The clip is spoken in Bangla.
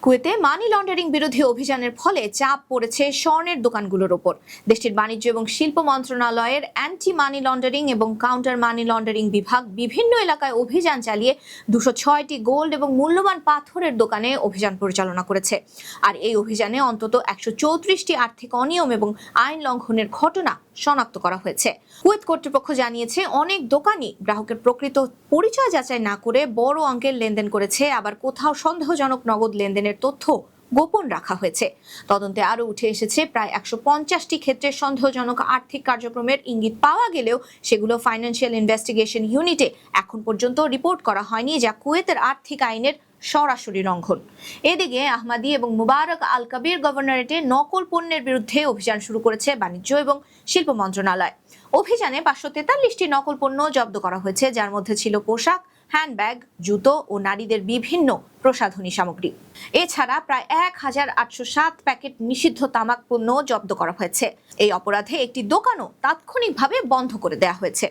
কুয়েতে মানি লন্ডারিং বিরোধী অভিযানের ফলে চাপ পড়েছে স্বর্ণের দোকানগুলোর ওপর। দেশটির বাণিজ্য এবং শিল্প মন্ত্রণালয়ের অ্যান্টি মানি লন্ডারিং এবং কাউন্টার মানি লন্ডারিং বিভাগ বিভিন্ন এলাকায় অভিযান চালিয়ে 206টি গোল্ড এবং মূল্যবান পাথরের দোকানে অভিযান পরিচালনা করেছে। আর এই অভিযানে অন্তত 134টি আর্থিক অনিয়ম এবং আইন লঙ্ঘনের ঘটনা শনাক্ত করা হয়েছে। কুয়েত কর্তৃপক্ষ জানিয়েছে, অনেক দোকানই গ্রাহকের প্রকৃত পরিচয় যাচাই না করে বড় অঙ্কের লেনদেন করেছে, আবার কোথাও সন্দেহজনক নগদ লেনদেনের তথ্য গোপন রাখা হয়েছে। তদন্তে আরও উঠে এসেছে, প্রায় 150টি ক্ষেত্রে সন্দেহজনক আর্থিক কার্যক্রমের ইঙ্গিত পাওয়া গেলেও সেগুলো ফাইন্যান্সিয়াল ইনভেস্টিগেশন ইউনিটে এখন পর্যন্ত রিপোর্ট করা হয়নি, যা কুয়েতের আর্থিক আইনের সরাসরি লঙ্ঘন। এদিকে আহমাদি এবং মুবারক আল কাবির গভর্নরেটে নকল পণ্যের বিরুদ্ধে অভিযান শুরু করেছে বাণিজ্য এবং শিল্প মন্ত্রণালয়। অভিযানে 543টি নকল পণ্য জব্দ করা হয়েছে, যার মধ্যে ছিল পোশাক, হ্যান্ডব্যাগ, জুতো ও নারীদের বিভিন্ন প্রসাধনী সামগ্রী। এছাড়া প্রায় 1807 প্যাকেট নিষিদ্ধ তামাক পণ্য জব্দ করা হয়েছে। এই অপরাধে একটি দোকানও তাৎক্ষণিকভাবে বন্ধ করে দেওয়া হয়েছে।